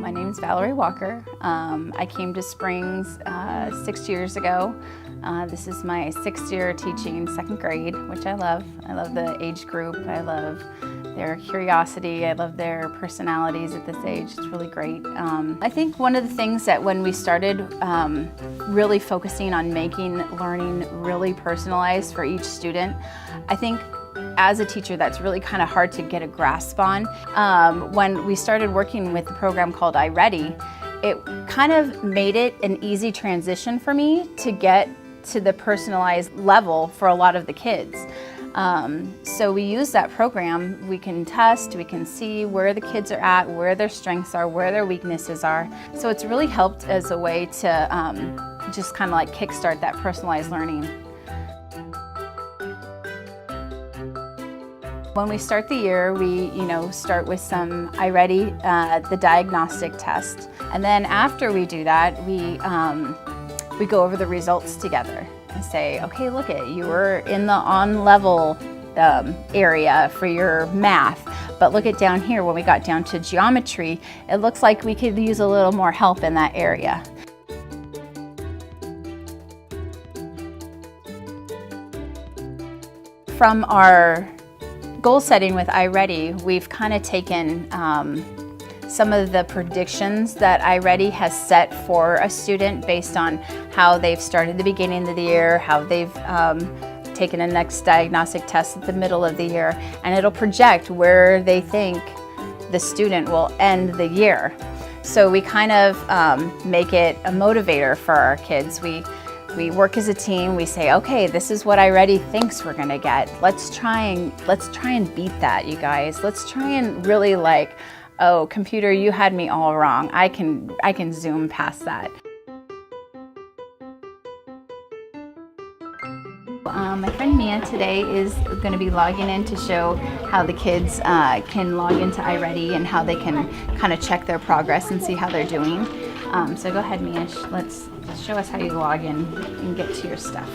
My name is Valerie Walker. I came to Springs 6 years ago. This is my 6th year teaching 2nd grade, which I love. I love the age group. I love their curiosity. I love their personalities at this age. It's really great. I think one of the things that when we started really focusing on making learning really personalized for each student, I think as a teacher, that's really kind of hard to get a grasp on. When we started working with a program called iReady, it kind of made it an easy transition for me to get to the personalized level for a lot of the kids. So we use that program. We can test, we can see where the kids are at, where their strengths are, where their weaknesses are. So it's really helped as a way to just kind of like kickstart that personalized learning. When we start the year, we start with some iReady, the diagnostic test. And then after we do that, we go over the results together and say, okay, look you were in the on-level area for your math, but look down here, when we got down to geometry, it looks like we could use a little more help in that area. From our goal setting with iReady, we've kind of taken some of the predictions that iReady has set for a student based on how they've started the beginning of the year, how they've taken a next diagnostic test at the middle of the year, and it'll project where they think the student will end the year. So we kind of make it a motivator for our kids. We work as a team. We say, okay, this is what iReady thinks we're gonna get. Let's try and beat that, you guys. Let's try and really oh, computer, you had me all wrong. I can zoom past that. My friend Mia today is going to be logging in to show how the kids can log into iReady and how they can kind of check their progress and see how they're doing. So go ahead, Mia. Let's show us how you log in and get to your stuff.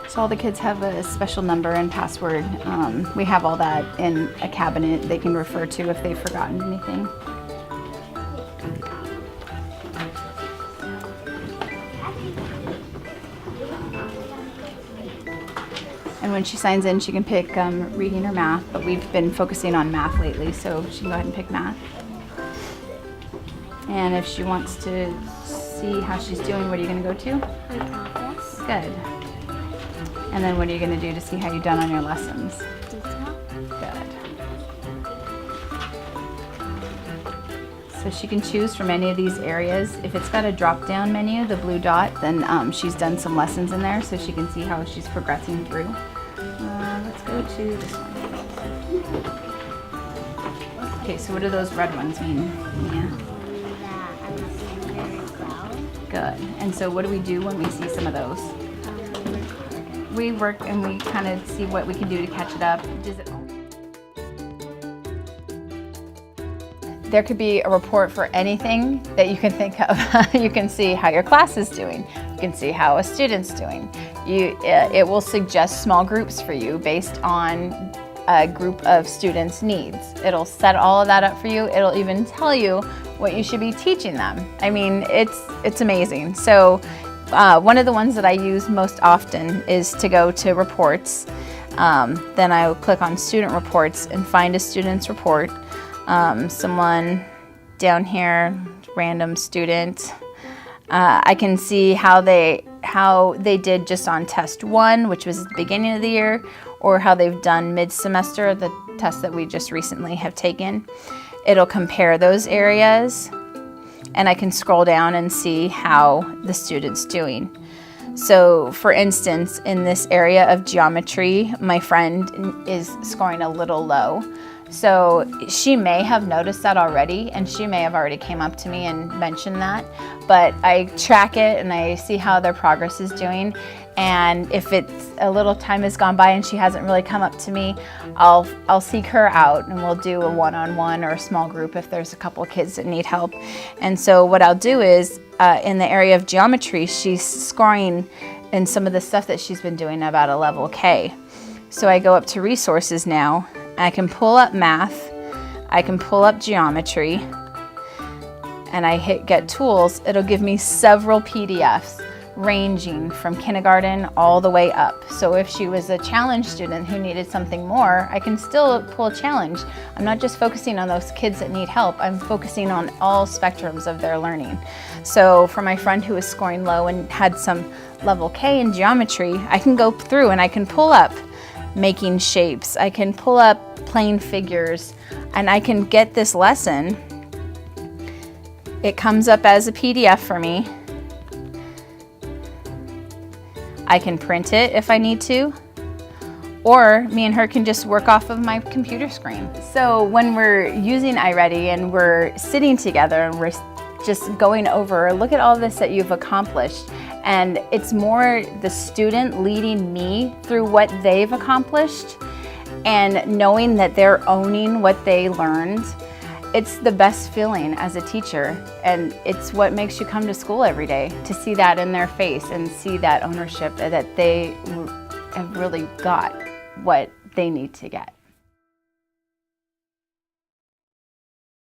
So all the kids have a special number and password. We have all that in a cabinet they can refer to if they've forgotten anything. And when she signs in, she can pick reading or math, but we've been focusing on math lately, so she can go ahead and pick math. And if she wants to see how she's doing, what are you going to go to? Good. And then what are you going to do to see how you've done on your lessons? Good. So she can choose from any of these areas. If it's got a drop-down menu, the blue dot, then she's done some lessons in there, so she can see how she's progressing through. Let's go to this one. Okay, so what do those red ones mean? Yeah. Good. And so what do we do when we see some of those? We work and we kind of see what we can do to catch it up. There could be a report for anything that you can think of. You can see how your class is doing. You can see how a student's doing. It will suggest small groups for you based on a group of students' needs. It'll set all of that up for you. It'll even tell you what you should be teaching them. I mean, it's amazing. So one of the ones that I use most often is to go to reports. Then I will click on student reports and find a student's report. Someone down here, random student. I can see how they did just on test 1, which was at the beginning of the year, or how they've done mid-semester, the test that we just recently have taken. It'll compare those areas, and I can scroll down and see how the student's doing. So for instance, in this area of geometry, my friend is scoring a little low. So she may have noticed that already, and she may have already came up to me and mentioned that, but I track it and I see how their progress is doing. And if it's a little time has gone by and she hasn't really come up to me, I'll seek her out and we'll do a one-on-one or a small group if there's a couple of kids that need help. And so what I'll do is in the area of geometry, she's scoring and some of the stuff that she's been doing about a level K. So I go up to resources now. I can pull up math, I can pull up geometry, and I hit get tools. It'll give me several PDFs ranging from kindergarten all the way up. So if she was a challenge student who needed something more, I can still pull a challenge. I'm not just focusing on those kids that need help, I'm focusing on all spectrums of their learning. So for my friend who was scoring low and had some level K in geometry, I can go through and I can pull up making shapes, I can pull up plane figures, and I can get this lesson. It comes up as a PDF for me. I can print it if I need to, or me and her can just work off of my computer screen. So when we're using iReady and we're sitting together and we're just going over, look at all this that you've accomplished, and it's more the student leading me through what they've accomplished and knowing that they're owning what they learned. It's the best feeling as a teacher, and it's what makes you come to school every day, to see that in their face and see that ownership that they have really got what they need to get.